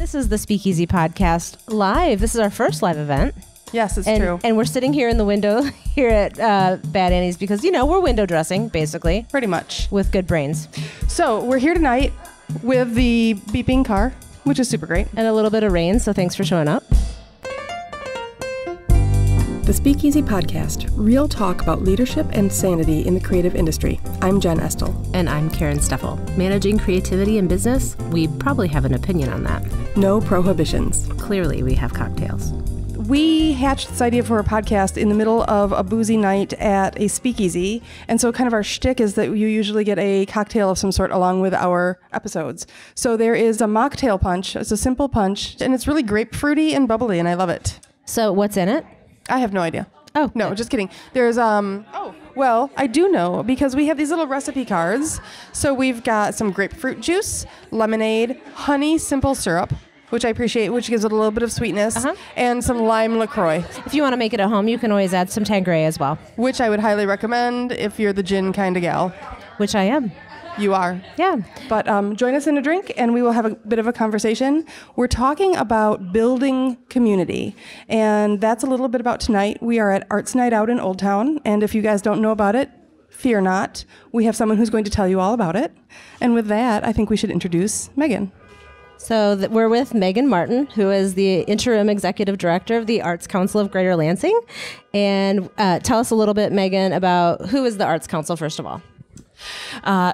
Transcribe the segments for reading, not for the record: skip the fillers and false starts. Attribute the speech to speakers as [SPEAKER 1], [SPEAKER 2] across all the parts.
[SPEAKER 1] This is the Speakeasy Podcast live. This is our first live event.
[SPEAKER 2] Yes, it's true.
[SPEAKER 1] And we're sitting here in the window here at Bad Annie's because, you know, we're window dressing, basically.
[SPEAKER 2] Pretty much.
[SPEAKER 1] With good brains.
[SPEAKER 2] So we're here tonight with the beeping car, which is super great.
[SPEAKER 1] And a little bit of rain, so thanks for showing up.
[SPEAKER 2] The Speakeasy Podcast, real talk about leadership and sanity in the creative industry. I'm Jen Estel.
[SPEAKER 1] And I'm Karen Steffel. Managing creativity in business, we probably have an opinion on that.
[SPEAKER 2] No prohibitions.
[SPEAKER 1] Clearly, we have cocktails.
[SPEAKER 2] We hatched this idea for a podcast in the middle of a boozy night at a speakeasy. And so kind of our shtick is that you usually get a cocktail of some sort along with our episodes. So there is a mocktail punch. It's a simple punch, and it's really grapefruity and bubbly, and I love it.
[SPEAKER 1] So what's in it?
[SPEAKER 2] I have no idea.
[SPEAKER 1] Oh.
[SPEAKER 2] No, just kidding. There's, well, I do know because we have these little recipe cards. So we've got some grapefruit juice, lemonade, honey simple syrup, which I appreciate, which gives it a little bit of sweetness, and some lime LaCroix.
[SPEAKER 1] If you want to make it at home, you can always add some Tanqueray as well.
[SPEAKER 2] Which I would highly recommend if you're the gin kind of gal.
[SPEAKER 1] Which I am.
[SPEAKER 2] You are.
[SPEAKER 1] Yeah.
[SPEAKER 2] But join us in a drink and we will have a bit of a conversation. We're talking about building community. And that's a little bit about tonight. We are at Arts Night Out in Old Town. And if you guys don't know about it, fear not. We have someone who's going to tell you all about it. And with that, I think we should introduce Meghan.
[SPEAKER 1] So we're with Meghan Martin, who is the interim executive director of the Arts Council of Greater Lansing. And tell us a little bit, Meghan, about who is the Arts Council, first of all.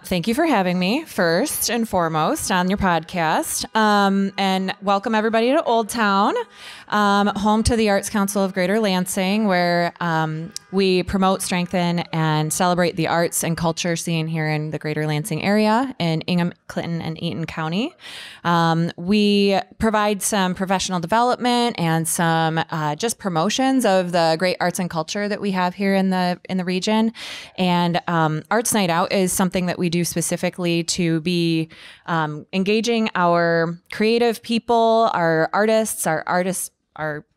[SPEAKER 3] Thank you for having me first and foremost on your podcast. And welcome everybody to Old Town, home to the Arts Council of Greater Lansing, where we promote, strengthen, and celebrate the arts and culture scene here in the Greater Lansing area in Ingham, Clinton, and Eaton County. We provide some professional development and some just promotions of the great arts and culture that we have here in the region. And Arts Night Out is something that we do specifically to be engaging our creative people, our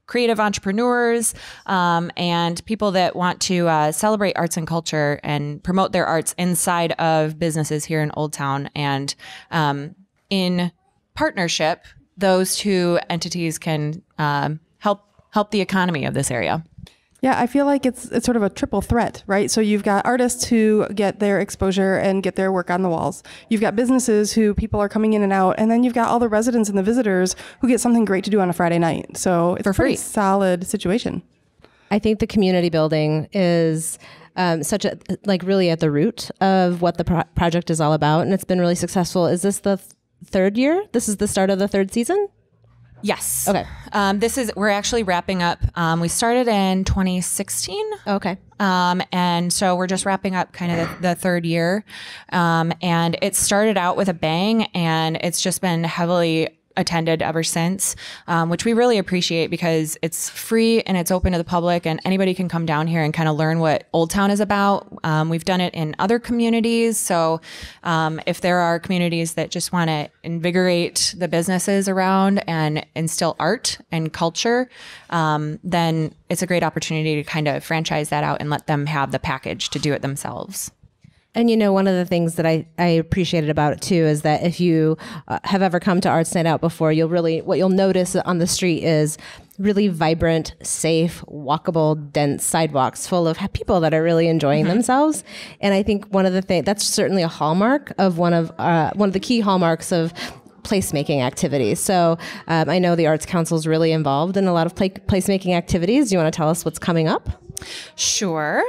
[SPEAKER 3] creative entrepreneurs, and people that want to celebrate arts and culture and promote their arts inside of businesses here in Old Town. And in partnership, those two entities can help the economy of this area.
[SPEAKER 2] Yeah, I feel like it's sort of a triple threat, right? So you've got artists who get their exposure and get their work on the walls. You've got businesses who people are coming in and out. And then you've got all the residents and the visitors who get something great to do on a Friday night. So it's a pretty solid situation.
[SPEAKER 1] I think the community building is really at the root of what the project is all about. And it's been really successful. Is this the third year? This is the start of the third season?
[SPEAKER 3] Yes.
[SPEAKER 1] Okay.
[SPEAKER 3] We're actually wrapping up. We started in 2016.
[SPEAKER 1] Okay.
[SPEAKER 3] And so we're just wrapping up kind of the third year. And it started out with a bang, and it's just been heavily attended ever since, which we really appreciate because it's free and it's open to the public, and anybody can come down here and kind of learn what Old Town is about. We've done it in other communities. So if there are communities that just want to invigorate the businesses around and instill art and culture, then it's a great opportunity to kind of franchise that out and let them have the package to do it themselves.
[SPEAKER 1] And, you know, one of the things that I appreciated about it, too, is that if you have ever come to Arts Night Out before, what you'll notice on the street is really vibrant, safe, walkable, dense sidewalks full of people that are really enjoying themselves. And I think one of the things that's certainly a hallmark of one of the key hallmarks of placemaking activities. So I know the Arts Council is really involved in a lot of placemaking activities. Do you want to tell us what's coming up?
[SPEAKER 3] Sure.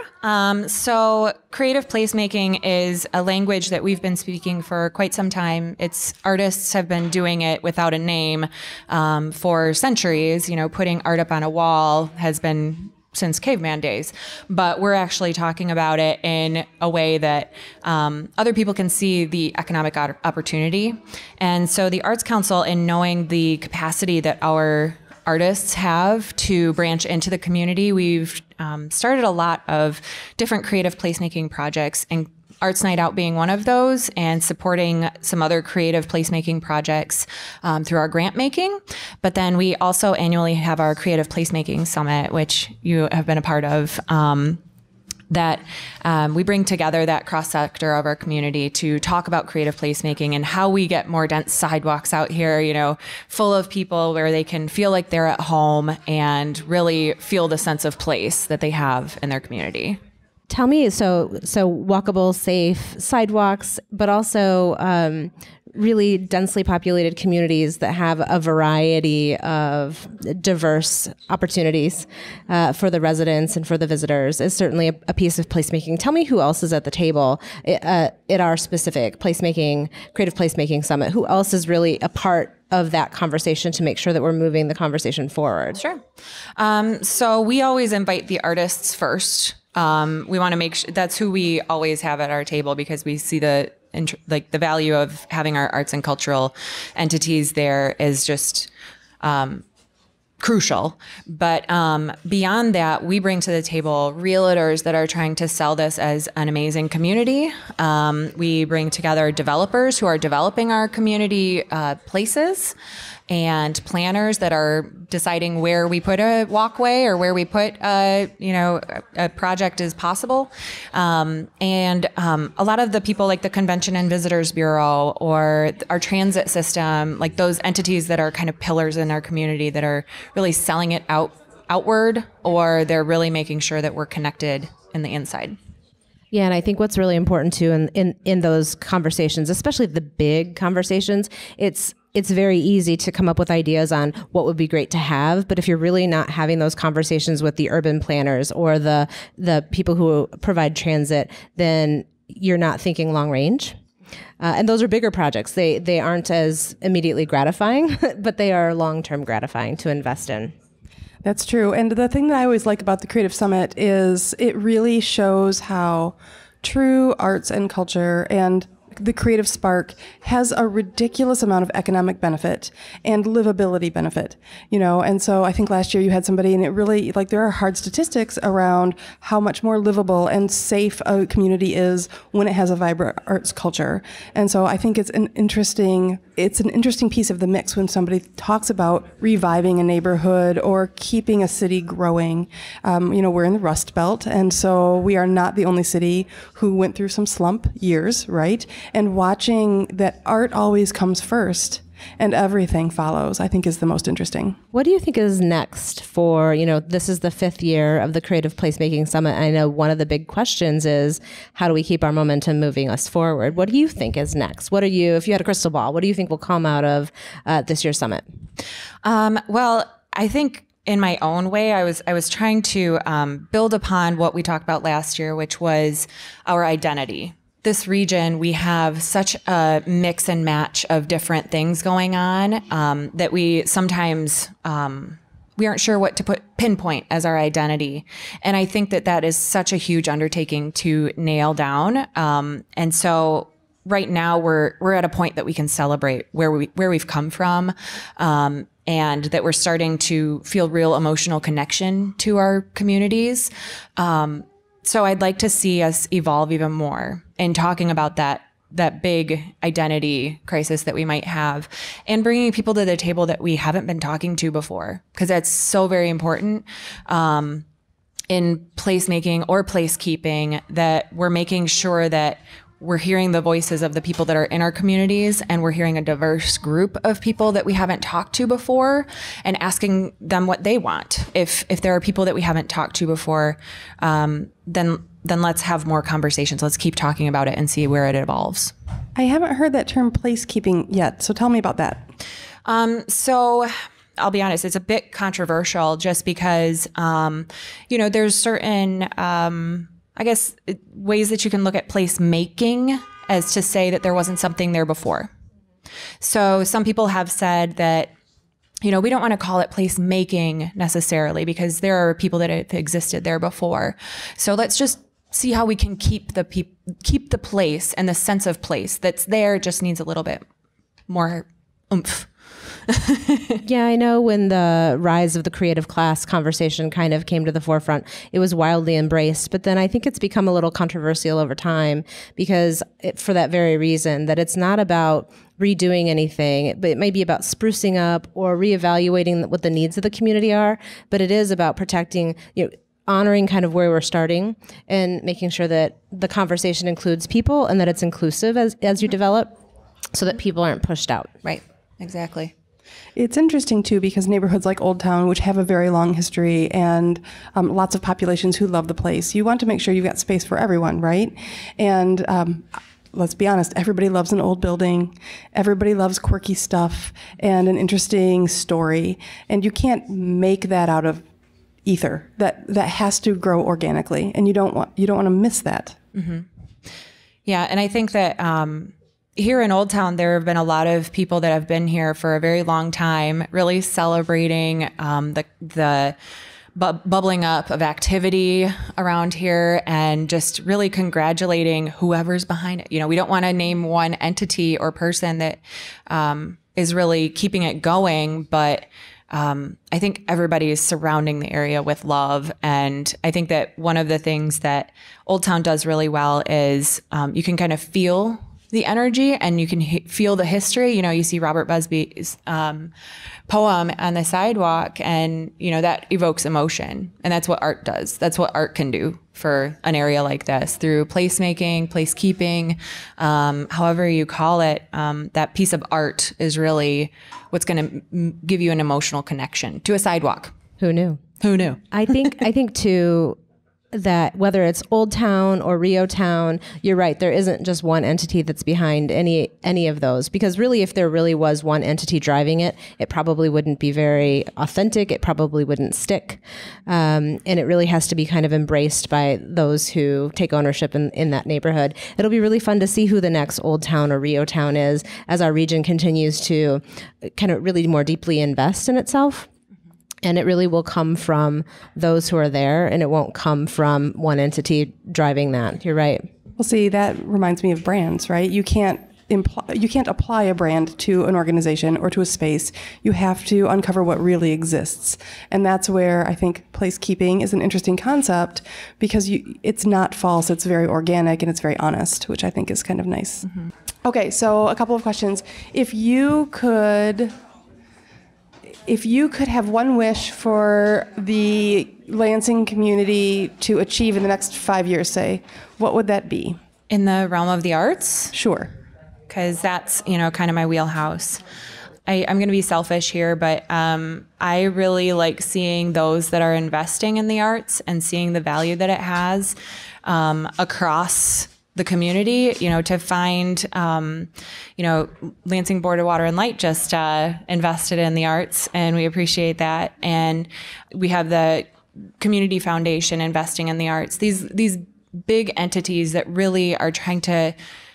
[SPEAKER 3] So creative placemaking is a language that we've been speaking for quite some time. Artists have been doing it without a name for centuries. You know, putting art up on a wall has been since caveman days, but we're actually talking about it in a way that other people can see the economic opportunity. And so the Arts Council, in knowing the capacity that our artists have to branch into the community, we've started a lot of different creative placemaking projects, and Arts Night Out being one of those, and supporting some other creative placemaking projects through our grant making. But then we also annually have our Creative Placemaking Summit, which you have been a part of. that we bring together that cross-sector of our community to talk about creative placemaking and how we get more dense sidewalks out here, you know, full of people where they can feel like they're at home and really feel the sense of place that they have in their community.
[SPEAKER 1] Tell me, so walkable, safe sidewalks, but also really densely populated communities that have a variety of diverse opportunities for the residents and for the visitors is certainly a piece of placemaking. Tell me who else is at the table at our specific creative placemaking summit. Who else is really a part of that conversation to make sure that we're moving the conversation forward?
[SPEAKER 3] Sure. So we always invite the artists first. We want to make sure that's who we always have at our table because we see the value of having our arts and cultural entities there is just crucial. But beyond that, we bring to the table realtors that are trying to sell this as an amazing community. We bring together developers who are developing our community places and planners that are deciding where we put a walkway or where we put a project is possible. And a lot of the people like the Convention and Visitors Bureau or our transit system, like those entities that are kind of pillars in our community that are really selling it outward, or they're really making sure that we're connected in the inside.
[SPEAKER 1] Yeah, and I think what's really important too in those conversations, especially the big conversations, it's very easy to come up with ideas on what would be great to have. But if you're really not having those conversations with the urban planners or the people who provide transit, then you're not thinking long range. And those are bigger projects. They aren't as immediately gratifying, but they are long-term gratifying to invest in.
[SPEAKER 2] That's true. And the thing that I always like about the Creative Summit is it really shows how true arts and culture and the creative spark has a ridiculous amount of economic benefit and livability benefit, and so I think last year you had somebody, and it really, there are hard statistics around how much more livable and safe a community is when it has a vibrant arts culture. And so I think it's an interesting piece of the mix when somebody talks about reviving a neighborhood or keeping a city growing. We're in the Rust Belt, and so we are not the only city who went through some slump years, right? And watching that art always comes first and everything follows, I think is the most interesting.
[SPEAKER 1] What do you think is next for, this is the 5th year of the Creative Placemaking Summit. And I know one of the big questions is, how do we keep our momentum moving us forward? What do you think is next? If you had a crystal ball, what do you think will come out of this year's summit?
[SPEAKER 3] Well, I think in my own way, I was trying to build upon what we talked about last year, which was our identity. This region, we have such a mix and match of different things going on that we sometimes we aren't sure what to pinpoint as our identity. And I think that is such a huge undertaking to nail down. And so right now we're at a point that we can celebrate where we've come from, and that we're starting to feel real emotional connection to our communities. So I'd like to see us evolve even more in talking about that big identity crisis that we might have, and bringing people to the table that we haven't been talking to before, because that's so very important in placemaking or placekeeping, that we're making sure that we're hearing the voices of the people that are in our communities, and we're hearing a diverse group of people that we haven't talked to before, and asking them what they want. If there are people that we haven't talked to before, then let's have more conversations. Let's keep talking about it and see where it evolves.
[SPEAKER 2] I haven't heard that term placekeeping yet, so tell me about that.
[SPEAKER 3] So I'll be honest, it's a bit controversial just because, there's certain, I guess, ways that you can look at placemaking as to say that there wasn't something there before. So some people have said that, we don't want to call it placemaking necessarily because there are people that have existed there before. So let's just see how we can keep the place and the sense of place that's there. Just needs a little bit more oomph.
[SPEAKER 1] Yeah, I know when the rise of the creative class conversation kind of came to the forefront, it was wildly embraced. But then I think it's become a little controversial over time because for that very reason, that it's not about redoing anything, but it may be about sprucing up or reevaluating what the needs of the community are. But it is about protecting, honoring kind of where we're starting and making sure that the conversation includes people and that it's inclusive as you develop so that people aren't pushed out.
[SPEAKER 3] Right. Exactly.
[SPEAKER 2] It's interesting, too, because neighborhoods like Old Town, which have a very long history and lots of populations who love the place, you want to make sure you've got space for everyone, right? And let's be honest, everybody loves an old building. Everybody loves quirky stuff and an interesting story. And you can't make that out of ether. That has to grow organically, and you don't want to miss that.
[SPEAKER 3] Mm-hmm. Yeah, and I think that here in Old Town, there have been a lot of people that have been here for a very long time, really celebrating the bubbling up of activity around here, and just really congratulating whoever's behind it. We don't want to name one entity or person that is really keeping it going, but I think everybody is surrounding the area with love. And I think that one of the things that Old Town does really well is you can kind of feel the energy and you can feel the history. You see Robert Busby's poem on the sidewalk, and, that evokes emotion. And that's what art does. That's what art can do for an area like this through placemaking, placekeeping, however you call it. That piece of art is really what's going to give you an emotional connection to a sidewalk.
[SPEAKER 1] Who knew?
[SPEAKER 3] Who knew?
[SPEAKER 1] I think too, that whether it's Old Town or Rio Town, you're right, there isn't just one entity that's behind any of those. Because really, if there really was one entity driving it, it probably wouldn't be very authentic. It probably wouldn't stick. And it really has to be kind of embraced by those who take ownership in that neighborhood. It'll be really fun to see who the next Old Town or Rio Town is as our region continues to kind of really more deeply invest in itself. And it really will come from those who are there, and it won't come from one entity driving that. You're right.
[SPEAKER 2] Well, see, that reminds me of brands, right? You can't apply a brand to an organization or to a space. You have to uncover what really exists. And that's where I think placekeeping is an interesting concept, because it's not false, it's very organic, and it's very honest, which I think is kind of nice. Mm-hmm. Okay, so a couple of questions. If you could have one wish for the Lansing community to achieve in the next 5 years, say, what would that be?
[SPEAKER 3] In the realm of the arts?
[SPEAKER 2] Sure.
[SPEAKER 3] Because that's, kind of my wheelhouse. I'm going to be selfish here, but I really like seeing those that are investing in the arts and seeing the value that it has across the community, to find, Lansing Board of Water and Light just invested in the arts, and we appreciate that. And we have the Community Foundation investing in the arts. These big entities that really are trying to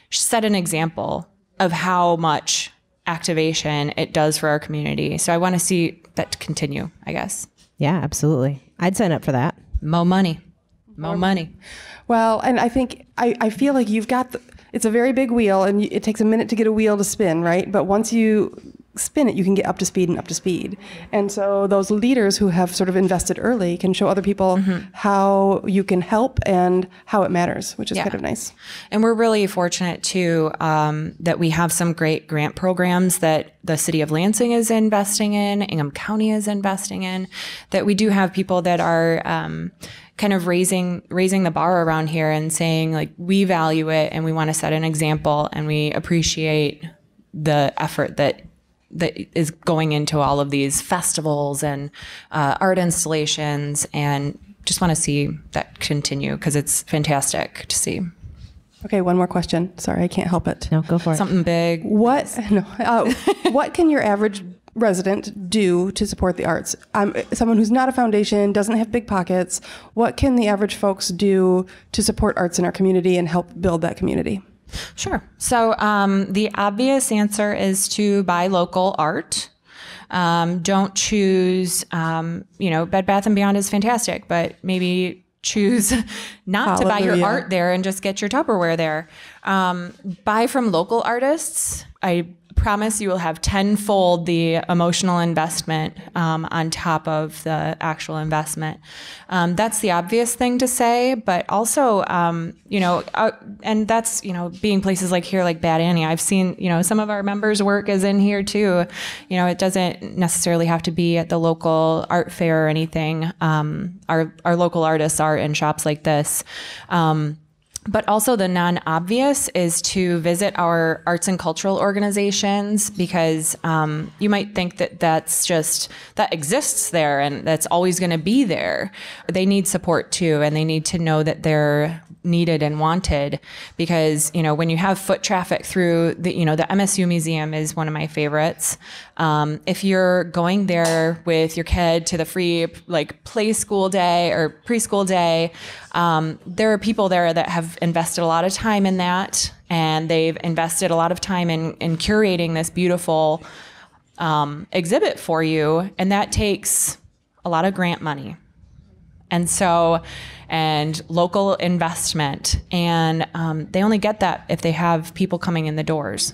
[SPEAKER 3] set an example of how much activation it does for our community. So I want to see that continue, I guess.
[SPEAKER 1] Yeah, absolutely. I'd sign up for that.
[SPEAKER 3] More money.
[SPEAKER 2] Well, and I think, I feel like you've got, it's a very big wheel, and it takes a minute to get a wheel to spin, right? But once you spin it, you can get up to speed and up to speed. And so those leaders who have sort of invested early can show other people how you can help and how it matters, which is kind of nice.
[SPEAKER 3] And we're really fortunate too that we have some great grant programs that the city of Lansing is investing in, Ingham County is investing in, that we do have people that are kind of raising the bar around here and saying, like, we value it and we want to set an example, and we appreciate the effort that is going into all of these festivals and art installations, and just want to see that continue because it's fantastic to see.
[SPEAKER 2] Okay, one more question. Sorry, I can't help it.
[SPEAKER 1] No, go for it.
[SPEAKER 3] Something big.
[SPEAKER 2] What can your average resident do to support the arts? Someone who's not a foundation, doesn't have big pockets. What can the average folks do to support arts in our community and help build that community?
[SPEAKER 3] Sure. So the obvious answer is to buy local art. Don't choose, Bed Bath & Beyond is fantastic, but maybe choose not to buy your art there and just get your Tupperware there. Buy from local artists. I promise you will have tenfold the emotional investment on top of the actual investment. That's the obvious thing to say, but also, and that's, being places like here, like Bad Annie, I've seen, some of our members' work is in here too. It doesn't necessarily have to be at the local art fair or anything. Our local artists are in shops like this. But also the non-obvious is to visit our arts and cultural organizations, because you might think that that exists there and that's always going to be there. They need support too, and they need to know that they're needed and wanted, because when you have foot traffic through the MSU Museum is one of my favorites. If you're going there with your kid to the free play school day or preschool day, there are people there that have invested a lot of time in that, and they've invested a lot of time in curating this beautiful exhibit for you, and that takes a lot of grant money. And local investment. And they only get that if they have people coming in the doors.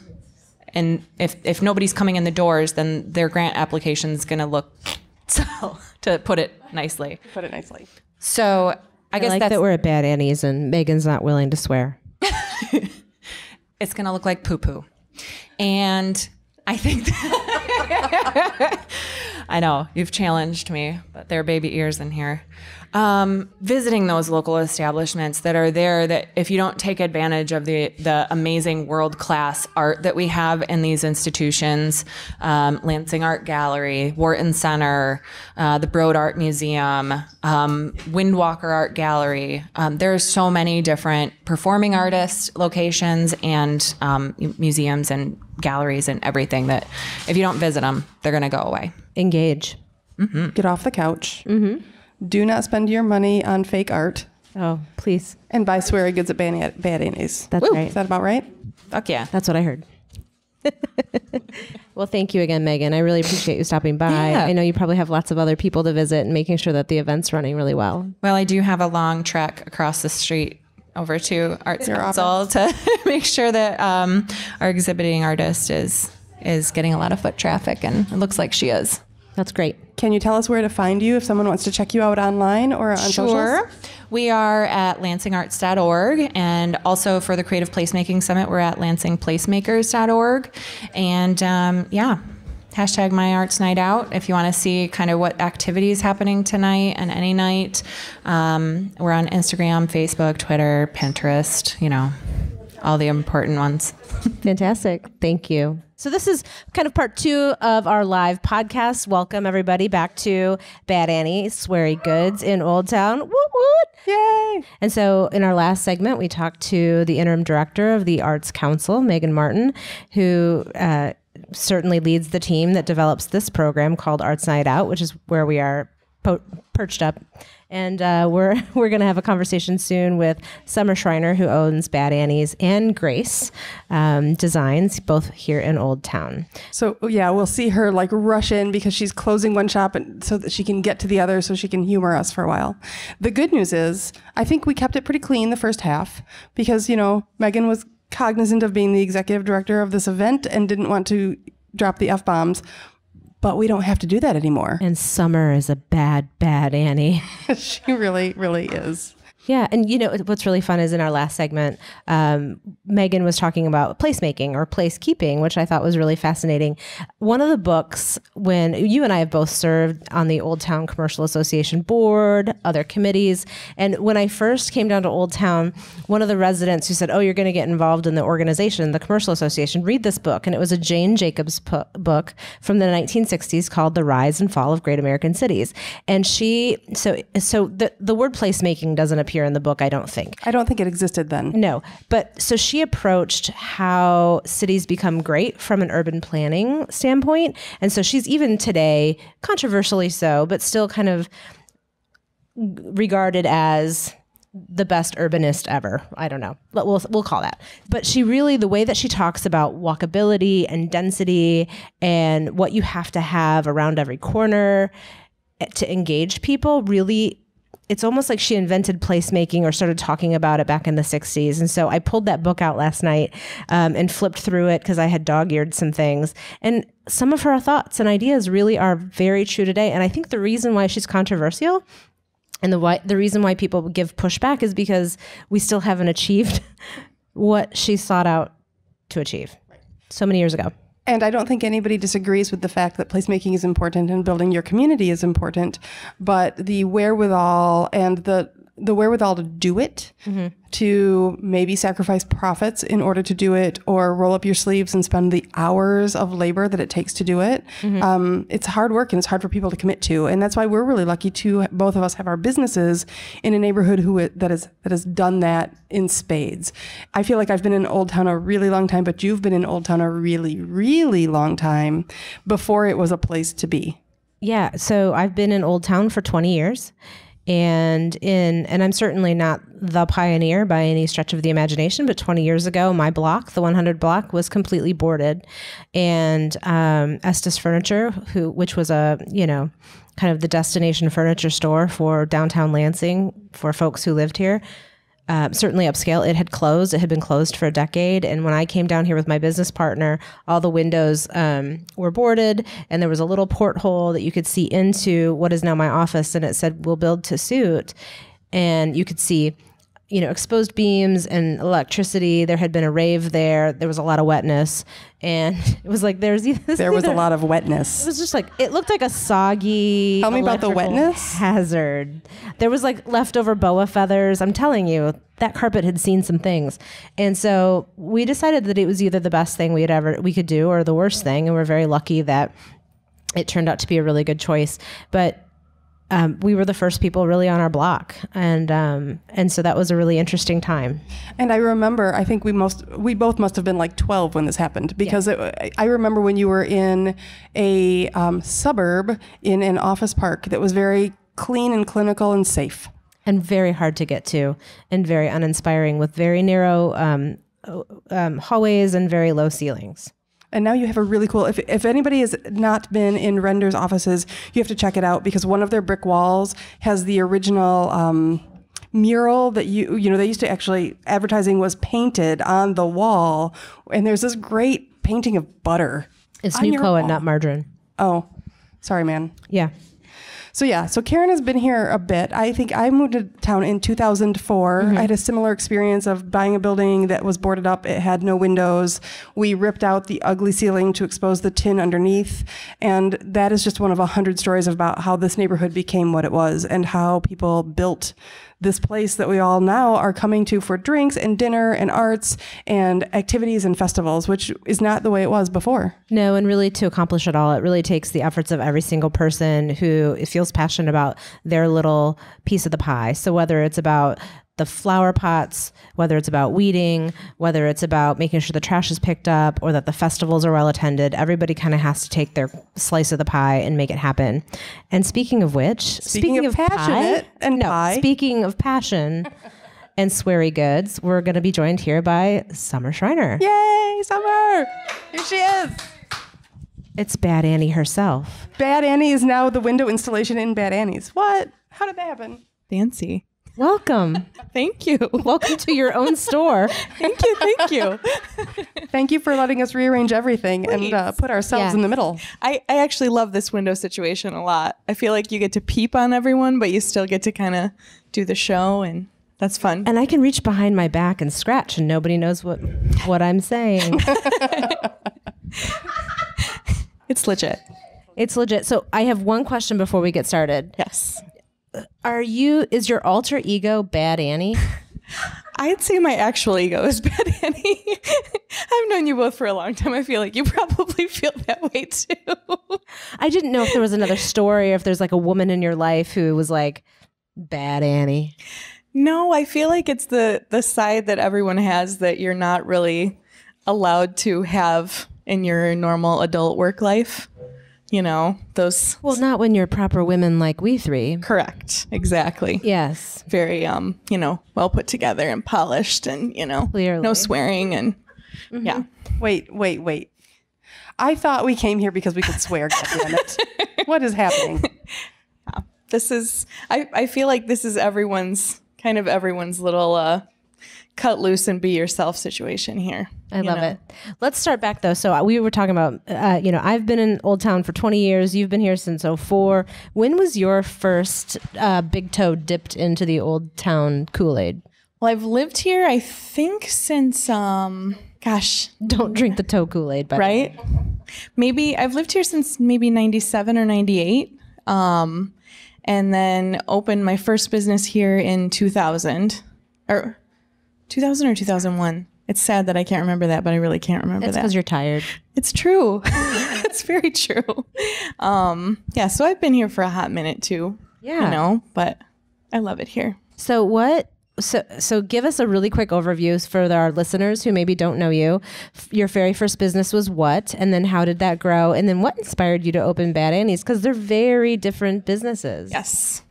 [SPEAKER 3] And if nobody's coming in the doors, then their grant application is going to look, to put it nicely. So I guess
[SPEAKER 1] like that we're at Bad Annie's and Megan's not willing to swear.
[SPEAKER 3] It's going to look like poo-poo. And I think I know, you've challenged me, but there are baby ears in here. Visiting those local establishments that are there, that if you don't take advantage of the amazing world-class art that we have in these institutions, Lansing Art Gallery, Wharton Center, the Broad Art Museum, Windwalker Art Gallery. There are so many different performing artist locations and museums and galleries and everything that if you don't visit them, they're going to go away.
[SPEAKER 1] Engage.
[SPEAKER 2] Mm-hmm. Get off the couch.
[SPEAKER 1] Mm-hmm.
[SPEAKER 2] Do not spend your money on fake art.
[SPEAKER 1] Oh, please.
[SPEAKER 2] And buy Sweary goods at Bad Annie's.
[SPEAKER 1] That's right.
[SPEAKER 2] Is that about right?
[SPEAKER 3] Fuck yeah.
[SPEAKER 1] That's what I heard. Well, thank you again, Megan. I really appreciate you stopping by.
[SPEAKER 3] Yeah.
[SPEAKER 1] I know you probably have lots of other people to visit and making sure that the event's running really well.
[SPEAKER 3] Well, I do have a long trek across the street over to Arts Council to make sure that our exhibiting artist is getting a lot of foot traffic, and it looks like she is.
[SPEAKER 1] That's great.
[SPEAKER 2] Can you tell us where to find you if someone wants to check you out online or on socials?
[SPEAKER 3] Sure. We are at lansingarts.org, and also for the Creative Placemaking Summit, we're at lansingplacemakers.org. And hashtag My Arts Night Out if you want to see kind of what activities happening tonight and any night. We're on Instagram, Facebook, Twitter, Pinterest, all the important ones.
[SPEAKER 1] Fantastic. Thank you. So this is kind of part 2 of our live podcast. Welcome everybody back to Bad Annie, Sweary Goods in Old Town. Woot woot!
[SPEAKER 2] Yay!
[SPEAKER 1] And so in our last segment, we talked to the interim director of the Arts Council, Meghan Martin, who certainly leads the team that develops this program called Arts Night Out, which is where we are perched up. And we're going to have a conversation soon with Summer Schriner, who owns Bad Annie's, and Grace Designs, both here in Old Town.
[SPEAKER 2] So yeah, we'll see her rush in because she's closing one shop so that she can get to the other so she can humor us for a while. The good news is I think we kept it pretty clean the first half because, Megan was cognizant of being the executive director of this event and didn't want to drop the F-bombs. But we don't have to do that anymore.
[SPEAKER 1] And Summer is a bad Annie.
[SPEAKER 2] She really, really is.
[SPEAKER 1] Yeah. And what's really fun is in our last segment, Megan was talking about placemaking or placekeeping, which I thought was really fascinating. One of the books, when you and I have both served on the Old Town Commercial Association board, other committees. And when I first came down to Old Town, one of the residents who said, "Oh, you're going to get involved in the organization, the Commercial Association, read this book." And it was a Jane Jacobs book from the 1960s called The Rise and Fall of Great American Cities. And so the word placemaking doesn't appear in the book, I don't think.
[SPEAKER 2] I don't think it existed then.
[SPEAKER 1] No. But so she approached how cities become great from an urban planning standpoint. And so she's even today, controversially so, but still kind of regarded as the best urbanist ever. I don't know. We'll call that. But she really, the way that she talks about walkability and density and what you have to have around every corner to engage people really it's almost like she invented placemaking or started talking about it back in the 60s. And so I pulled that book out last night and flipped through it because I had dog-eared some things. And some of her thoughts and ideas really are very true today. And I think the reason why she's controversial and the reason why people give pushback is because we still haven't achieved what she sought out to achieve so many years ago.
[SPEAKER 2] And I don't think anybody disagrees with the fact that placemaking is important and building your community is important, but the wherewithal and the wherewithal to do it, to maybe sacrifice profits in order to do it, or roll up your sleeves and spend the hours of labor that it takes to do it. It's hard work and it's hard for people to commit to. And that's why we're really lucky to both of us have our businesses in a neighborhood that has done that in spades. I feel like I've been in Old Town a really long time, but you've been in Old Town a really, really long time before it was a place to be.
[SPEAKER 1] Yeah. So I've been in Old Town for 20 years. And I'm certainly not the pioneer by any stretch of the imagination, but 20 years ago, my block, the 100 block, was completely boarded. And Estes Furniture, which was a, kind of the destination furniture store for downtown Lansing for folks who lived here, certainly upscale, it had closed. It had been closed for a decade. And when I came down here with my business partner, all the windows were boarded, and there was a little porthole that you could see into what is now my office. And it said, "We'll build to suit." And you could see, exposed beams and electricity. There had been a rave there. There was a lot of wetness. And it was like, there was
[SPEAKER 2] a lot of wetness.
[SPEAKER 1] It was just like, it looked like a soggy
[SPEAKER 2] Tell me about the wetness.
[SPEAKER 1] Hazard. There was like leftover boa feathers. I'm telling you, that carpet had seen some things. And so we decided that it was either the best thing we could do or the worst thing. And we're very lucky that it turned out to be a really good choice. But we were the first people really on our block. And so that was a really interesting time.
[SPEAKER 2] And I remember, I think we both must have been like 12 when this happened, because I remember when you were in a suburb in an office park that was very clean and clinical and safe.
[SPEAKER 1] And very hard to get to and very uninspiring, with very narrow hallways and very low ceilings.
[SPEAKER 2] And now you have a really cool, if anybody has not been in Render's offices, you have to check it out, because one of their brick walls has the original mural that they used to actually, advertising was painted on the wall. And there's this great painting of butter.
[SPEAKER 1] It's Nucoa, not margarine.
[SPEAKER 2] Oh, sorry, man.
[SPEAKER 1] Yeah.
[SPEAKER 2] So Karen has been here a bit. I think I moved to town in 2004. I had a similar experience of buying a building that was boarded up. It had no windows. We ripped out the ugly ceiling to expose the tin underneath. And that is just one of 100 stories about how this neighborhood became what it was and how people built this place that we all now are coming to for drinks and dinner and arts and activities and festivals, which is not the way it was before.
[SPEAKER 1] No, and really to accomplish it all, it really takes the efforts of every single person who feels passionate about their little piece of the pie. So whether it's about the flower pots, whether it's about weeding, whether it's about making sure the trash is picked up or that the festivals are well attended, everybody kind of has to take their slice of the pie and make it happen. And speaking of which, speaking of
[SPEAKER 2] passionate pie,
[SPEAKER 1] speaking of passion and Sweary goods, we're going to be joined here by Summer Schriner.
[SPEAKER 2] Yay, Summer! Here she is.
[SPEAKER 1] It's Bad Annie herself.
[SPEAKER 2] Bad Annie is now the window installation in Bad Annie's. What? How did that happen?
[SPEAKER 4] Fancy.
[SPEAKER 1] Welcome.
[SPEAKER 4] Thank you.
[SPEAKER 1] Welcome to your own store.
[SPEAKER 4] Thank you. Thank you.
[SPEAKER 2] Thank you for letting us rearrange everything and put ourselves in the middle.
[SPEAKER 4] I actually love this window situation a lot. I feel like you get to peep on everyone, but you still get to kind of do the show, and that's fun.
[SPEAKER 1] And I can reach behind my back and scratch, and nobody knows what I'm saying.
[SPEAKER 4] It's legit.
[SPEAKER 1] It's legit. So I have one question before we get started.
[SPEAKER 4] Yes.
[SPEAKER 1] Is your alter ego Bad Annie?
[SPEAKER 4] I'd say my actual ego is Bad Annie. I've known you both for a long time. I feel like you probably feel that way too.
[SPEAKER 1] I didn't know if there was another story or if there's like a woman in your life who was like Bad Annie.
[SPEAKER 4] No, I feel like it's the side that everyone has that you're not really allowed to have in your normal adult work life. Those.
[SPEAKER 1] Well, not when you're proper women like we three.
[SPEAKER 4] Correct. Exactly.
[SPEAKER 1] Yes.
[SPEAKER 4] Very, well put together and polished and,
[SPEAKER 1] Clearly.
[SPEAKER 4] No swearing and yeah.
[SPEAKER 2] Wait. I thought we came here because we could swear. God damn it. What is happening?
[SPEAKER 4] I feel like this is everyone's little cut loose and be yourself situation here.
[SPEAKER 1] I love it. Let's start back though. So we were talking about, I've been in Old Town for 20 years. You've been here since '04. When was your first big toe dipped into the Old Town Kool-Aid?
[SPEAKER 4] Well, I've lived here, I think, since,
[SPEAKER 1] Don't drink the toe Kool-Aid, but
[SPEAKER 4] right? Maybe I've lived here since maybe 97 or 98. And then opened my first business here in 2000 or 2001. It's sad that I can't remember that, but I really can't remember
[SPEAKER 1] it's
[SPEAKER 4] that.
[SPEAKER 1] because you're tired.
[SPEAKER 4] It's true. It's very true. So I've been here for a hot minute too.
[SPEAKER 1] Yeah.
[SPEAKER 4] But I love it here.
[SPEAKER 1] So give us a really quick overview for our listeners who maybe don't know you. Your very first business was what? And then how did that grow? And then what inspired you to open Bad Annie's? Because they're very different businesses.
[SPEAKER 4] Yes.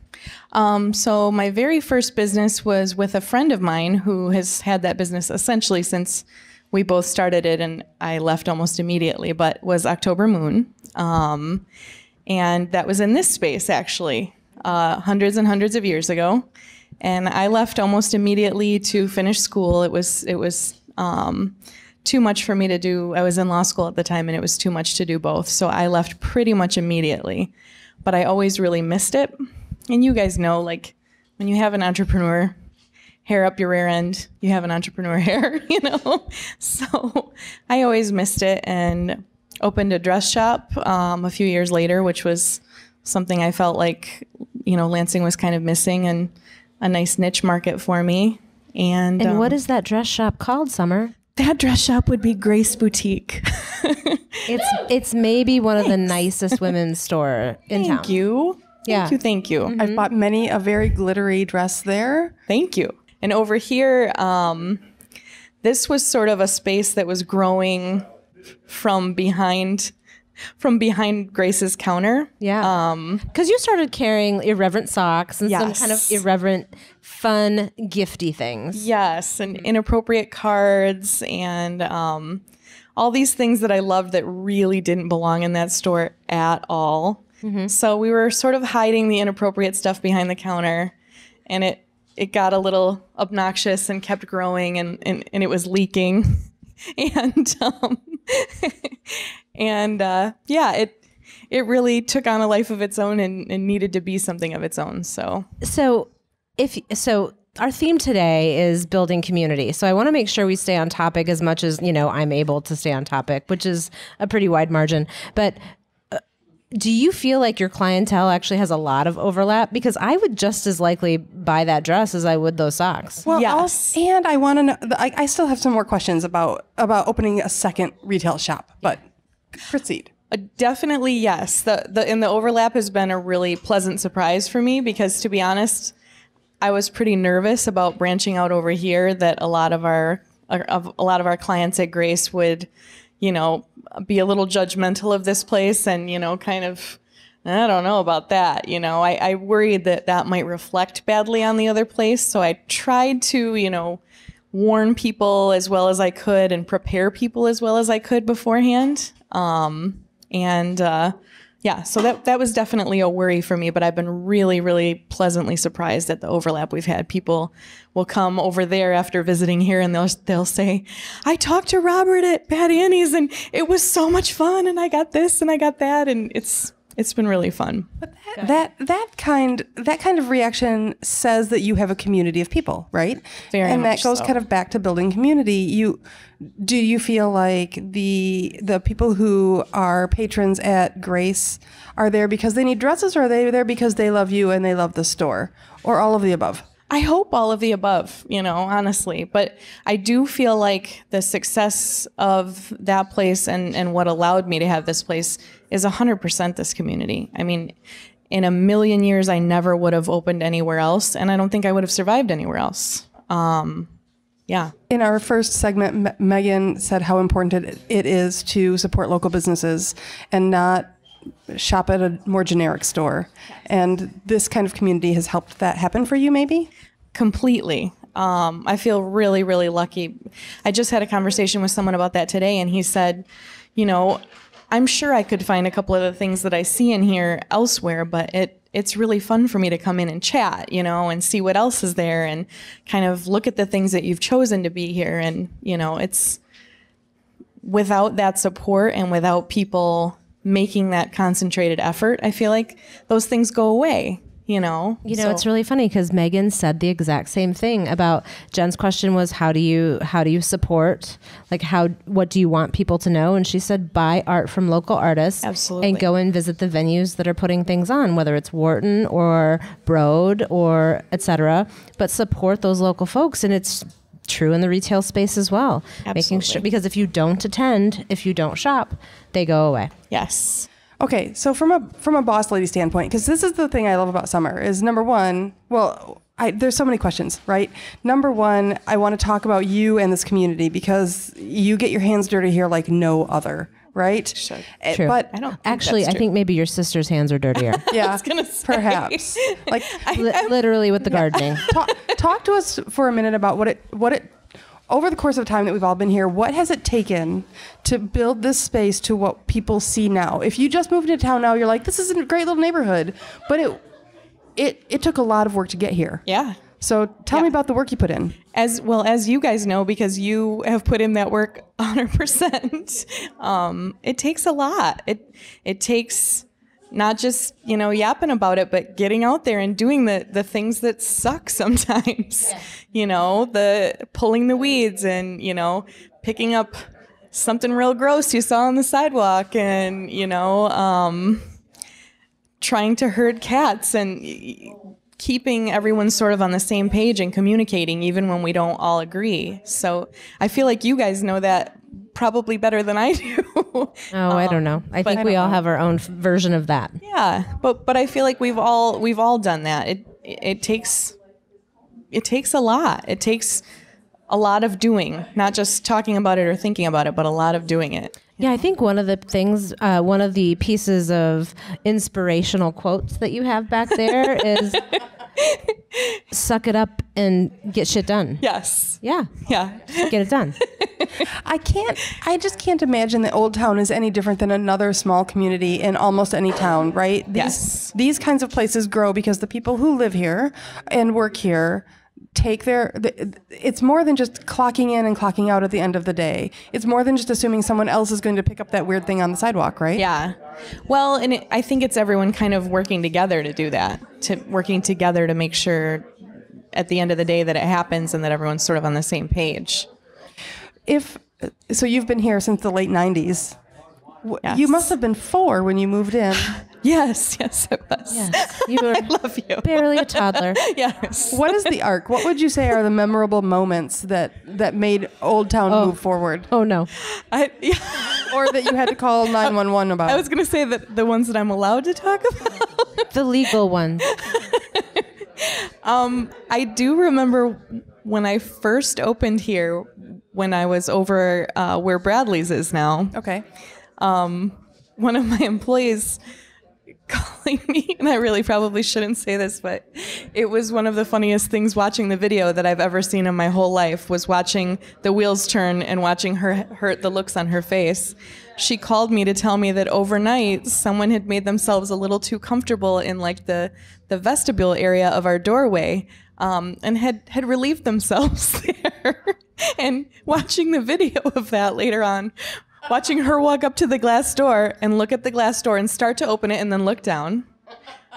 [SPEAKER 4] So my very first business was with a friend of mine who has had that business essentially since we both started it, and I left almost immediately, but was October Moon. And that was in this space actually, hundreds and hundreds of years ago. And I left almost immediately to finish school. It was too much for me to do. I was in law school at the time, and it was too much to do both. So I left pretty much immediately. But I always really missed it. And you guys know, like, when you have an entrepreneur hair up your rear end, you have an entrepreneur hair, So I always missed it and opened a dress shop a few years later, which was something I felt like, Lansing was kind of missing, and a nice niche market for me. And
[SPEAKER 1] what is that dress shop called, Summer?
[SPEAKER 4] That dress shop would be Grace Boutique.
[SPEAKER 1] It's maybe one of the nicest women's store in town.
[SPEAKER 4] Thank you.
[SPEAKER 1] Yeah.
[SPEAKER 4] Thank you.
[SPEAKER 2] Mm-hmm. I've bought many a very glittery dress there.
[SPEAKER 4] Thank you. And over here, this was sort of a space that was growing from behind Grace's counter.
[SPEAKER 1] Yeah. Because you started carrying irreverent socks and some
[SPEAKER 4] Yes.
[SPEAKER 1] kind of irreverent, fun, gifty things.
[SPEAKER 4] Yes, and inappropriate cards and all these things that I loved that really didn't belong in that store at all. Mm-hmm. So we were sort of hiding the inappropriate stuff behind the counter, and it got a little obnoxious and kept growing, and it was leaking. It really took on a life of its own and needed to be something of its own. So our theme today is building community. So I want to make sure we stay on topic as much as, I'm able to stay on topic, which is a pretty wide margin. But do you feel like your clientele actually has a lot of overlap? Because I would just as likely buy that dress as I would those socks.
[SPEAKER 2] Well,
[SPEAKER 4] yes.
[SPEAKER 2] And I want to know, I still have some more questions about opening a second retail shop, but proceed.
[SPEAKER 4] Definitely, yes. The overlap has been a really pleasant surprise for me because, to be honest, I was pretty nervous about branching out over here. That a lot of our clients at Grace would, be a little judgmental of this place and kind of, I don't know about that. I worried that might reflect badly on the other place. So I tried to warn people as well as I could and prepare people as well as I could beforehand. So that was definitely a worry for me, but I've been really, really pleasantly surprised at the overlap we've had. People will come over there after visiting here and they'll say, I talked to Robert at Bad Annie's and it was so much fun and I got this and I got that, and it's been really fun.
[SPEAKER 2] But that kind of reaction says that you have a community of people, right?
[SPEAKER 4] Very
[SPEAKER 2] and that
[SPEAKER 4] much
[SPEAKER 2] goes
[SPEAKER 4] so.
[SPEAKER 2] kind of back to building community. Do you feel like the people who are patrons at Grace are there because they need dresses, or are they there because they love you and they love the store, or all of the above?
[SPEAKER 4] I hope all of the above, honestly. But I do feel like the success of that place and what allowed me to have this place is 100% this community. I mean, in a million years, I never would have opened anywhere else, and I don't think I would have survived anywhere else. Yeah.
[SPEAKER 2] In our first segment, Megan said how important it is to support local businesses and not shop at a more generic store. And this kind of community has helped that happen for you, maybe?
[SPEAKER 4] Completely. I feel really, really lucky. I just had a conversation with someone about that today, and he said, I'm sure I could find a couple of the things that I see in here elsewhere, but it's really fun for me to come in and chat, and see what else is there and kind of look at the things that you've chosen to be here. And, it's without that support and without people making that concentrated effort, I feel like those things go away.
[SPEAKER 1] It's really funny because Megan said the exact same thing about Jen's question was, how do you support, like, what do you want people to know? And she said, buy art from local artists.
[SPEAKER 4] Absolutely.
[SPEAKER 1] And go and visit the venues that are putting things on, whether it's Wharton or Broad or etc. But support those local folks. And it's true in the retail space as well.
[SPEAKER 4] Absolutely.
[SPEAKER 1] Making sure, because if you don't attend, if you don't shop, they go away.
[SPEAKER 4] Yes.
[SPEAKER 2] Okay, so from a boss lady standpoint, because this is the thing I love about Summer, is number one, there's so many questions, right? Number one, I want to talk about you and this community because you get your hands dirty here like no other, right?
[SPEAKER 4] Sure.
[SPEAKER 1] True.
[SPEAKER 2] But
[SPEAKER 4] I don't
[SPEAKER 1] actually, I think maybe your sister's hands are dirtier.
[SPEAKER 2] yeah,
[SPEAKER 4] I was gonna say.
[SPEAKER 2] perhaps. Like
[SPEAKER 1] Literally with the gardening.
[SPEAKER 2] talk to us for a minute about what it over the course of time that we've all been here, what has it taken to build this space to what people see now? If you just moved into town now, you're like, this is a great little neighborhood, but it took a lot of work to get here.
[SPEAKER 4] Yeah.
[SPEAKER 2] So tell me about the work you put in.
[SPEAKER 4] As well as you guys know, because you have put in that work 100%. It takes a lot. It takes not just, yapping about it, but getting out there and doing the things that suck sometimes. Yeah. The pulling the weeds and, picking up something real gross you saw on the sidewalk and, trying to herd cats and keeping everyone sort of on the same page and communicating even when we don't all agree. So I feel like you guys know that probably better than I do.
[SPEAKER 1] I don't know. I think we all have our own version of that.
[SPEAKER 4] Yeah, but I feel like we've all done that. It takes a lot. It takes a lot of doing, not just talking about it or thinking about it, but a lot of doing it.
[SPEAKER 1] Yeah, I think one of the things, one of the pieces of inspirational quotes that you have back there is suck it up and get shit done.
[SPEAKER 4] Yes.
[SPEAKER 1] Yeah.
[SPEAKER 4] Yeah.
[SPEAKER 1] Get it done.
[SPEAKER 2] I just can't imagine that Old Town is any different than another small community in almost any town, right?
[SPEAKER 4] Yes.
[SPEAKER 2] These kinds of places grow because the people who live here and work here take it's more than just clocking in and clocking out at the end of the day. It's more than just assuming someone else is going to pick up that weird thing on the sidewalk, right?
[SPEAKER 4] Yeah. Well, and I think it's everyone kind of working together to do that, working together to make sure at the end of the day that it happens and that everyone's sort of on the same page. So you've been here since the late 90s. Yes.
[SPEAKER 2] You must have been 4 when you moved in.
[SPEAKER 4] Yes, I was.
[SPEAKER 1] Yes. You were
[SPEAKER 4] I love you.
[SPEAKER 1] barely a toddler.
[SPEAKER 4] Yes.
[SPEAKER 2] What is the arc? What would you say are the memorable moments that made Old Town move forward?
[SPEAKER 1] Oh, no.
[SPEAKER 2] Or that you had to call 911 about?
[SPEAKER 4] I was going to say that the ones that I'm allowed to talk about.
[SPEAKER 1] The legal ones.
[SPEAKER 4] I do remember when I first opened here, when I was over where Bradley's is now.
[SPEAKER 2] Okay.
[SPEAKER 4] One of my employees calling me, and I really probably shouldn't say this, but it was one of the funniest things watching the video that I've ever seen in my whole life, was watching the wheels turn and watching the looks on her face. She called me to tell me that overnight someone had made themselves a little too comfortable in like the vestibule area of our doorway, and had relieved themselves there. And watching the video of that later on, watching her walk up to the glass door and look at the glass door and start to open it and then look down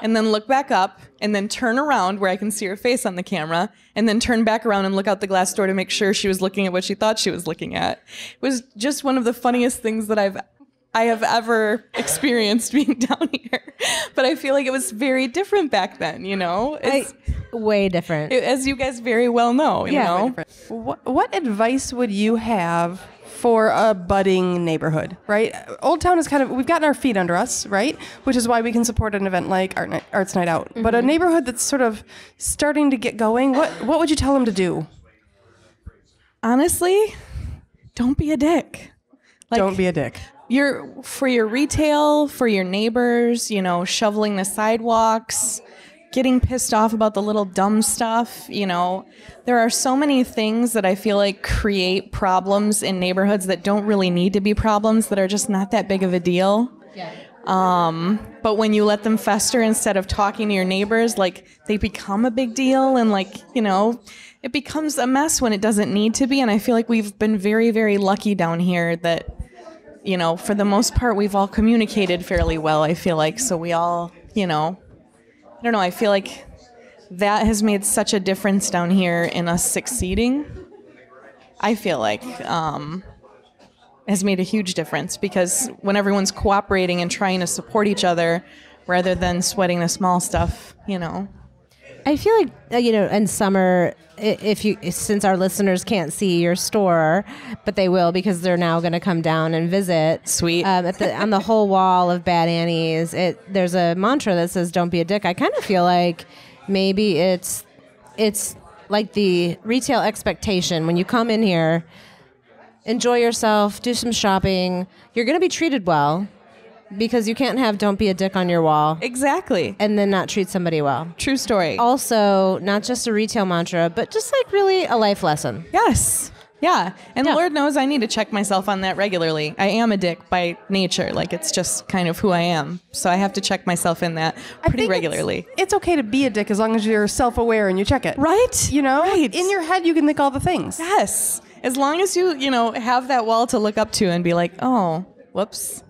[SPEAKER 4] and then look back up and then turn around where I can see her face on the camera and then turn back around and look out the glass door to make sure she was looking at what she thought she was looking at. It was just one of the funniest things that I have ever experienced being down here. But I feel like it was very different back then, It's
[SPEAKER 1] way different.
[SPEAKER 4] as you guys very well know, you know.
[SPEAKER 2] What advice would you have for a budding neighborhood, right? Old Town is we've gotten our feet under us, right? Which is why we can support an event like Arts Night Out. Mm-hmm. But a neighborhood that's sort of starting to get going, what would you tell them to do?
[SPEAKER 4] Honestly, don't be a dick.
[SPEAKER 2] Don't be a dick.
[SPEAKER 4] For your retail, for your neighbors, shoveling the sidewalks, getting pissed off about the little dumb stuff, there are so many things that I feel like create problems in neighborhoods that don't really need to be problems, that are just not that big of a deal. Yeah. But when you let them fester instead of talking to your neighbors, like they become a big deal, and like, you know, it becomes a mess when it doesn't need to be. And I feel like we've been very, very lucky down here that, you know, for the most part, we've all communicated fairly well, I feel like. So we all, you know, I don't know, I feel like that has made such a difference down here in us succeeding. I feel like has made a huge difference, because when everyone's cooperating and trying to support each other rather than sweating the small stuff, you know.
[SPEAKER 1] I feel like, you know, in summer, since our listeners can't see your store, but they will because they're now going to come down and visit.
[SPEAKER 4] Sweet.
[SPEAKER 1] On the whole wall of Bad Annie's, there's a mantra that says, "Don't be a dick." I kind of feel like maybe it's like the retail expectation. When you come in here, enjoy yourself, do some shopping. You're going to be treated well, because you can't have "don't be a dick" on your wall.
[SPEAKER 4] Exactly.
[SPEAKER 1] And then not treat somebody well.
[SPEAKER 4] True story.
[SPEAKER 1] Also, not just a retail mantra, but just like really a life lesson.
[SPEAKER 4] Yes. Yeah. And
[SPEAKER 1] Yeah.
[SPEAKER 4] Lord knows I need to check myself on that regularly. I am a dick by nature. Like, it's just kind of who I am. So I have to check myself in that pretty regularly.
[SPEAKER 2] It's okay to be a dick as long as you're self-aware and you check it.
[SPEAKER 4] Right?
[SPEAKER 2] You know?
[SPEAKER 4] Right.
[SPEAKER 2] In your head, you can think all the things.
[SPEAKER 4] Yes. As long as you know, have that wall to look up to and be like, oh, whoops.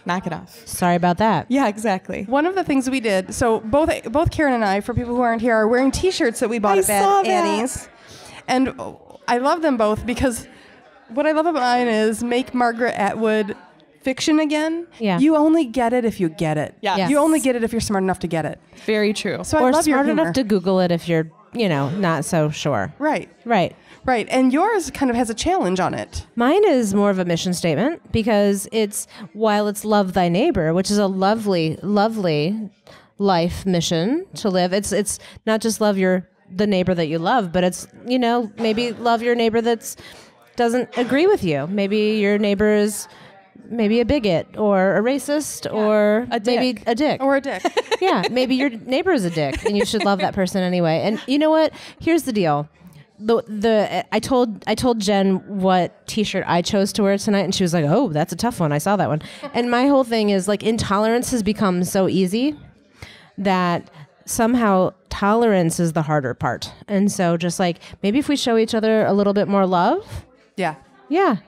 [SPEAKER 4] Knock it off.
[SPEAKER 1] Sorry about that.
[SPEAKER 4] Yeah, exactly.
[SPEAKER 2] One of the things we did, so both Karen and I, for people who aren't here, are wearing T-shirts that we bought at Bad Annie's. And I love them both because what I love about mine is make Margaret Atwood fiction again.
[SPEAKER 1] Yeah.
[SPEAKER 2] You only get it if you get it.
[SPEAKER 4] Yes.
[SPEAKER 2] You only get it if you're smart enough to get it.
[SPEAKER 4] Very true.
[SPEAKER 2] So I
[SPEAKER 1] Or
[SPEAKER 2] love your
[SPEAKER 1] smart
[SPEAKER 2] humor.
[SPEAKER 1] enough to Google it if you're, you know, not so sure.
[SPEAKER 2] Right.
[SPEAKER 1] Right.
[SPEAKER 2] Right. And yours kind of has a challenge on it.
[SPEAKER 1] Mine is more of a mission statement, because while it's love thy neighbor, which is a lovely, lovely life mission to live. It's not just love the neighbor that you love, but it's, you know, maybe love your neighbor doesn't agree with you. Maybe your neighbor is maybe a bigot or a racist or maybe a dick.
[SPEAKER 2] Or a dick.
[SPEAKER 1] Yeah, maybe your neighbor is a dick and you should love that person anyway. And you know what? Here's the deal. I told Jen what T-shirt I chose to wear tonight, and she was like, "Oh, that's a tough one. I saw that one." And my whole thing is like, intolerance has become so easy that somehow tolerance is the harder part. And so just like maybe if we show each other a little bit more love,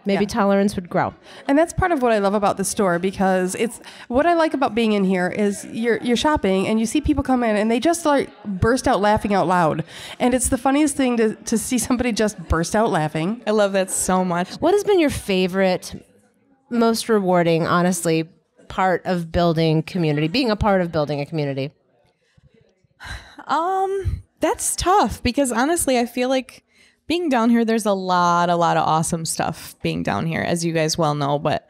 [SPEAKER 1] maybe tolerance would grow.
[SPEAKER 2] And that's part of what I love about the store, because it's what I like about being in here is you're shopping and you see people come in and they just like burst out laughing out loud. And it's the funniest thing to see somebody just burst out laughing.
[SPEAKER 4] I love that so much.
[SPEAKER 1] What has been your favorite, most rewarding, honestly, part of building community, being a part of building a community?
[SPEAKER 4] That's tough, because honestly, I feel like being down here, there's a lot of awesome stuff being down here, as you guys well know. But,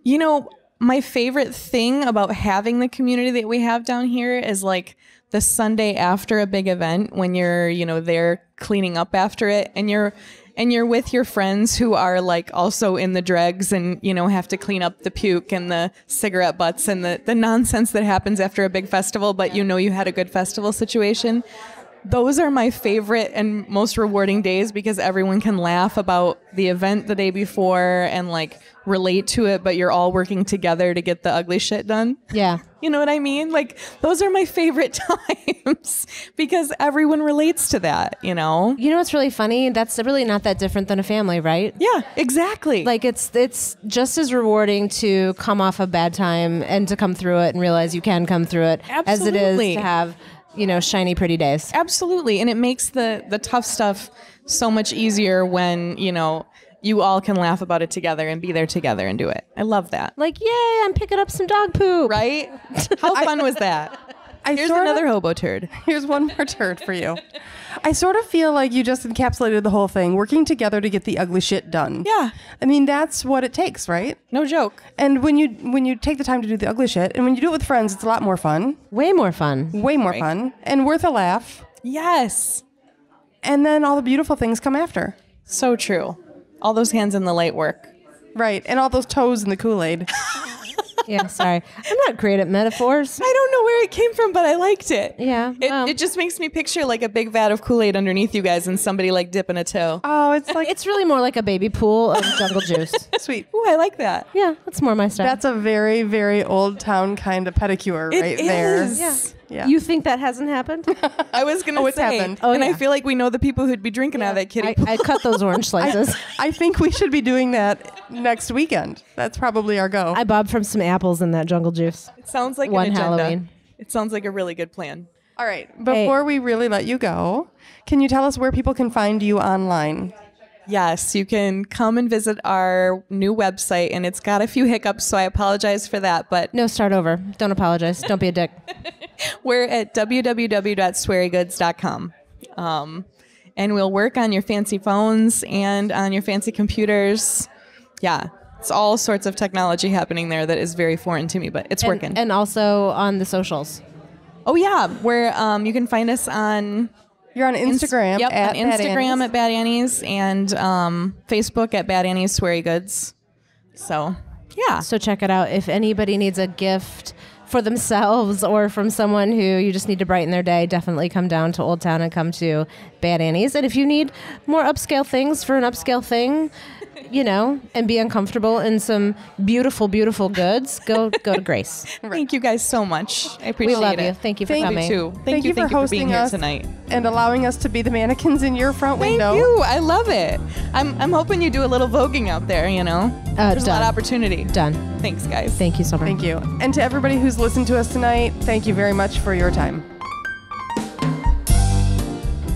[SPEAKER 4] you know, my favorite thing about having the community that we have down here is like the Sunday after a big event, when you're, you know, there cleaning up after it, and you're with your friends who are like also in the dregs and, you know, have to clean up the puke and the cigarette butts and the nonsense that happens after a big festival, but you know you had a good festival situation. Those are my favorite and most rewarding days, because everyone can laugh about the event the day before and like relate to it, but you're all working together to get the ugly shit done.
[SPEAKER 1] Yeah.
[SPEAKER 4] You know what I mean? Like, those are my favorite times because everyone relates to that, you know?
[SPEAKER 1] You know what's really funny? That's really not that different than a family, right?
[SPEAKER 4] Yeah, exactly.
[SPEAKER 1] Like it's just as rewarding to come off a bad time and to come through it and realize you can come through it as it is to have, you know, shiny, pretty days.
[SPEAKER 4] Absolutely. And it makes the tough stuff so much easier when, you know, you all can laugh about it together and be there together and do it. I love that.
[SPEAKER 1] Like, yay, I'm picking up some dog poop.
[SPEAKER 4] Right? How fun was that? Here's another hobo turd.
[SPEAKER 2] Here's one more turd for you. I sort of feel like you just encapsulated the whole thing, working together to get the ugly shit done.
[SPEAKER 4] Yeah.
[SPEAKER 2] I mean, that's what it takes, right?
[SPEAKER 4] No joke.
[SPEAKER 2] And when you take the time to do the ugly shit, and when you do it with friends, it's a lot more fun.
[SPEAKER 1] Way more fun.
[SPEAKER 2] Way more fun. And worth a laugh.
[SPEAKER 4] Yes.
[SPEAKER 2] And then all the beautiful things come after.
[SPEAKER 4] So true. All those hands in the light work.
[SPEAKER 2] Right. And all those toes in the Kool-Aid.
[SPEAKER 1] Yeah, sorry. I'm not great at metaphors.
[SPEAKER 4] I don't know where it came from, but I liked it.
[SPEAKER 1] Yeah.
[SPEAKER 4] It just makes me picture like a big vat of Kool-Aid underneath you guys and somebody like dipping a toe.
[SPEAKER 2] Oh, it's like
[SPEAKER 1] It's really more like a baby pool of jungle juice.
[SPEAKER 2] sweet.
[SPEAKER 4] Ooh, I like that.
[SPEAKER 1] Yeah, that's more my style.
[SPEAKER 2] That's a very, very old town kind of pedicure right there.
[SPEAKER 4] is.
[SPEAKER 1] yeah.
[SPEAKER 2] Yeah.
[SPEAKER 1] You think that hasn't happened?
[SPEAKER 4] I was going to
[SPEAKER 2] it's
[SPEAKER 4] say,
[SPEAKER 2] happened.
[SPEAKER 1] Oh,
[SPEAKER 4] and
[SPEAKER 1] yeah.
[SPEAKER 4] I feel like we know the people who'd be drinking out of that kiddie pool.
[SPEAKER 1] I cut those orange slices.
[SPEAKER 2] I think we should be doing that next weekend. That's probably our go.
[SPEAKER 1] I bobbed from some apples in that jungle juice.
[SPEAKER 4] It sounds like
[SPEAKER 1] One
[SPEAKER 4] an agenda.
[SPEAKER 1] Halloween.
[SPEAKER 4] It sounds like a really good plan.
[SPEAKER 2] All right. Before we really let you go, can you tell us where people can find you online?
[SPEAKER 4] Yes, you can come and visit our new website, and it's got a few hiccups, so I apologize for that. But
[SPEAKER 1] No, start over. Don't apologize. Don't be a dick.
[SPEAKER 4] we're at www.swearygoods.com. And we'll work on your fancy phones and on your fancy computers. Yeah, it's all sorts of technology happening there that is very foreign to me, but it's working.
[SPEAKER 1] And also on the socials.
[SPEAKER 4] Oh, yeah, where you can find us on...
[SPEAKER 2] You're on Instagram
[SPEAKER 4] Yep,
[SPEAKER 2] at
[SPEAKER 4] on Instagram
[SPEAKER 2] Bad
[SPEAKER 4] at Bad Annie's and Facebook at Bad Annie's Sweary Goods. So, yeah.
[SPEAKER 1] So check it out. If anybody needs a gift for themselves or from someone who you just need to brighten their day, definitely come down to Old Town and come to Bad Annie's. And if you need more upscale things for an upscale thing, you know, and be uncomfortable in some beautiful, beautiful goods, go to Grace.
[SPEAKER 4] Thank you guys so much. I appreciate it.
[SPEAKER 1] We love you. Thank you for
[SPEAKER 2] Thank you
[SPEAKER 1] coming.
[SPEAKER 4] Too.
[SPEAKER 2] Thank you for
[SPEAKER 4] being
[SPEAKER 2] hosting
[SPEAKER 4] here
[SPEAKER 2] us
[SPEAKER 4] tonight.
[SPEAKER 2] and allowing us to be the mannequins in your front
[SPEAKER 4] Thank
[SPEAKER 2] window.
[SPEAKER 4] you. I love it. I'm hoping you do a little voguing out there, you know. There's a lot
[SPEAKER 1] done.
[SPEAKER 4] of opportunity.
[SPEAKER 1] Done.
[SPEAKER 4] Thanks, guys.
[SPEAKER 1] Thank you so much.
[SPEAKER 2] Thank you. And to everybody who's listened to us tonight, thank you very much for your time.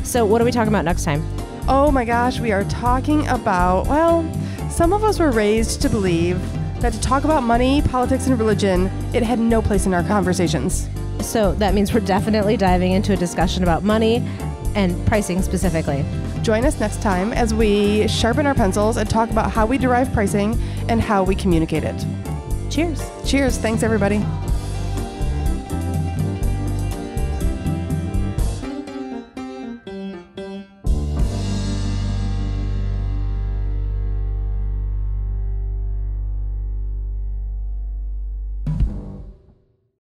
[SPEAKER 1] So what are we talking about next time?
[SPEAKER 2] Oh my gosh, we are talking about, well, some of us were raised to believe that to talk about money, politics, and religion, it had no place in our conversations.
[SPEAKER 1] So that means we're definitely diving into a discussion about money and pricing specifically.
[SPEAKER 2] Join us next time as we sharpen our pencils and talk about how we derive pricing and how we communicate it.
[SPEAKER 1] Cheers.
[SPEAKER 2] Cheers. Thanks, everybody.